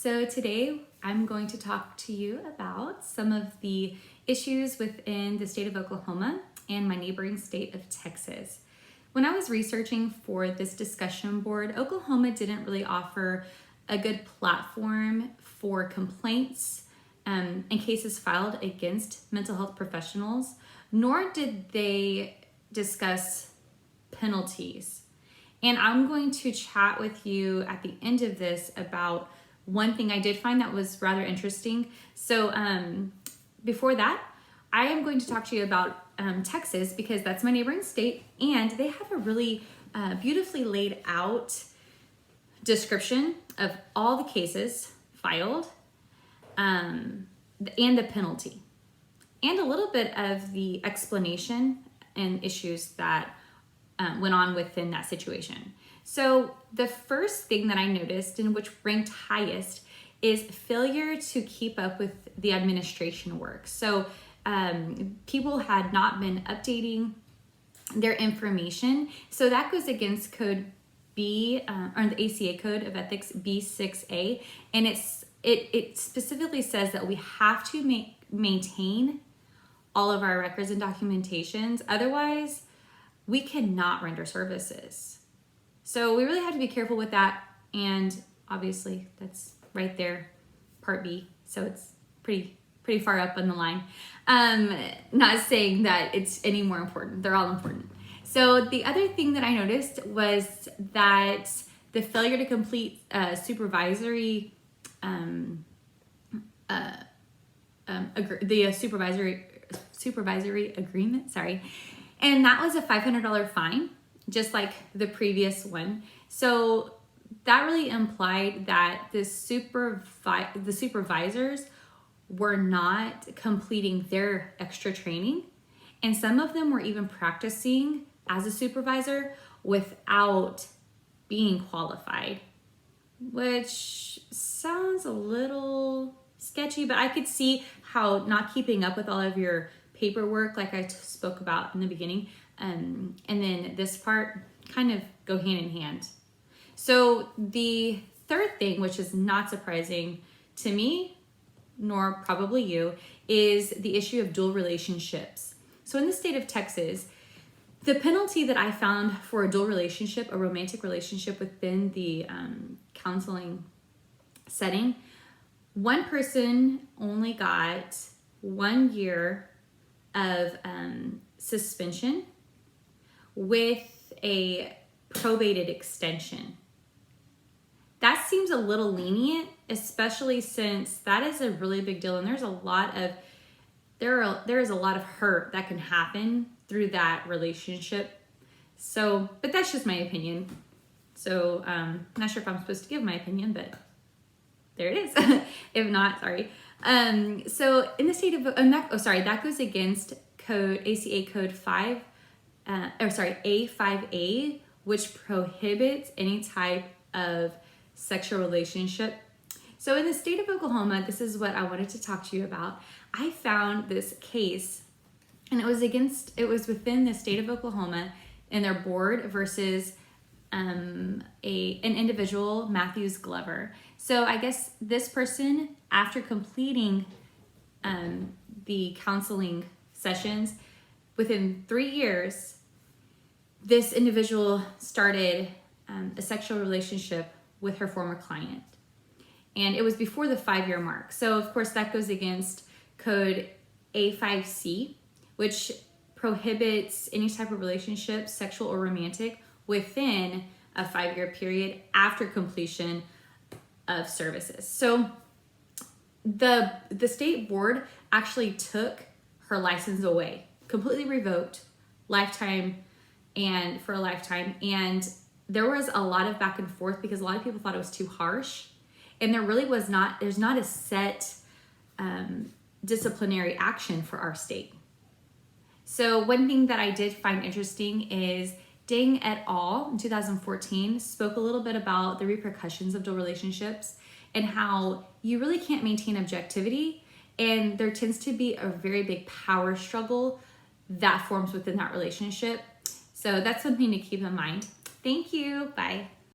So today I'm going to talk to you about some of the issues within the state of Oklahoma and my neighboring state of Texas. When I was researching for this discussion board, Oklahoma didn't really offer a good platform for complaints and cases filed against mental health professionals, nor did they discuss penalties. And I'm going to chat with you at the end of this about one thing I did find that was rather interesting. So before that, I am going to talk to you about Texas because that's my neighboring state, and they have a really beautifully laid out description of all the cases filed and the penalty, and a little bit of the explanation and issues that went on within that situation. So the first thing that I noticed, and which ranked highest, is failure to keep up with the administration work. So people had not been updating their information. So that goes against code B, or the ACA Code of Ethics B6A, and it specifically says that we have to maintain all of our records and documentations. Otherwise, we cannot render services. So we really have to be careful with that. And obviously that's right there, part B. So it's pretty far up on the line. Not saying that it's any more important. They're all important. So the other thing that I noticed was that the failure to complete supervisory agreement, and that was a $500 fine, just like the previous one. So that really implied that the supervisors were not completing their extra training, and some of them were even practicing as a supervisor without being qualified, which sounds a little sketchy, but I could see how not keeping up with all of your paperwork, like I spoke about in the beginning, and then this part kind of go hand in hand. So the third thing, which is not surprising to me, nor probably you, is the issue of dual relationships. So in the state of Texas, the penalty that I found for a dual relationship, a romantic relationship within the counseling setting, one person only got 1 year of suspension with a probated extension. That seems a little lenient, especially since that is a really big deal, and there is a lot of hurt that can happen through that relationship. So, but that's just my opinion. So, not sure if I'm supposed to give my opinion, but there it is. If not, sorry. So in the state of, that goes against ACA Code A5A, which prohibits any type of sexual relationship. So in the state of Oklahoma, this is what I wanted to talk to you about. I found this case, and it was within the state of Oklahoma and their board versus an individual, Matthews Glover. So I guess this person, after completing the counseling sessions, within 3 years, this individual started a sexual relationship with her former client. And it was before the 5-year mark. So of course that goes against code A5C, which prohibits any type of relationship, sexual or romantic, within a 5-year period after completion of services. So the state board actually took her license away, completely revoked, lifetime, and for a lifetime. And there was a lot of back and forth because a lot of people thought it was too harsh, and there's not a set disciplinary action for our state. So one thing that I did find interesting is Dang et al. In 2014 spoke a little bit about the repercussions of dual relationships and how you really can't maintain objectivity, and there tends to be a very big power struggle that forms within that relationship. So that's something to keep in mind. Thank you. Bye.